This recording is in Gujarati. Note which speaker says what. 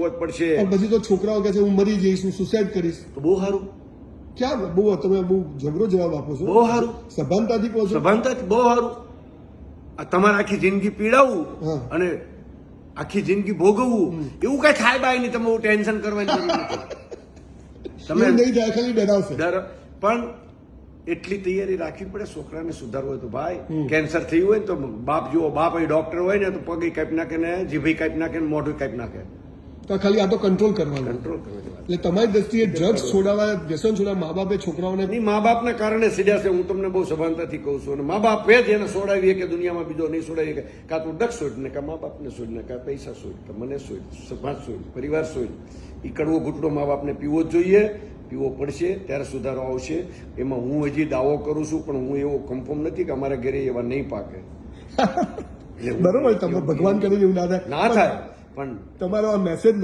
Speaker 1: પીવો જ પડશે.
Speaker 2: પછી તો છોકરાઓ કહે છે હું મરી જઈશ, હું સુસાઇડ કરીશ.
Speaker 1: તો બહુ સારું.
Speaker 2: ક્યાં બહુ તમે બહુ જબરો જવાબ આપો છો.
Speaker 1: બહુ સારું.
Speaker 2: સભાનતાથી કહો છો.
Speaker 1: સભાનતાથી બહુ સારું. આ તમારે આખી જિંદગી પીડાવવું
Speaker 2: હા.
Speaker 1: અને આખી જિંદગી ભોગવવું એવું કઈ થાય બાય નહીં. તમે ટેન્શન કરવાની જરૂર નથી. તમે
Speaker 2: એવું નહીં થાય, ખાલી ડરાવશે.
Speaker 1: પણ એટલી તૈયારી રાખવી પડે. છોકરાને સુધારવું હોય તો ભાઈ કેન્સર થયું હોય ને તો બાપ જુઓ, બાપ એ ડોક્ટર હોય ને તો પગે કાપી નાખે ને જીભી કાપી નાખે ને મોઢું કાપી નાખે.
Speaker 2: તો ખાલી આ તો કંટ્રોલ કરવાનું.
Speaker 1: કંટ્રોલ કરવાની વાત.
Speaker 2: એટલે તમારી દ્રષ્ટિએ ડ્રગ્સ છોડાવવા, વ્યસન છોડાવવા મા બાપે છોકરાઓને
Speaker 1: નહીં, મા બાપના કારણે સીધા છે. હું તમને બહુ સભાનતાથી કહું છું. અને મા બાપ જ એને છોડાવીએ કે દુનિયામાં બીજો નહીં છોડાવીએ કે કાં તું ડ્રગ્સ છોડ ને કાં મા બાપને છોડ ને કાં પૈસા છોડ કે મને છોડ, સમાજ છોડ, પરિવાર છોડ. એ કડવો ઘૂંટડો મા બાપને પીવો જ જોઈએ. પીવો પડશે ત્યારે સુધારો આવશે. એમાં હું હજી દાવો કરું છું પણ હું એવો કન્ફર્મ નથી કે અમારા ઘરે એવા નહીં પાકે.
Speaker 2: બરોબર, તમે ભગવાન કરીને એવું ના થાય.
Speaker 1: ના થાય પણ
Speaker 2: તમારો આ મેસેજ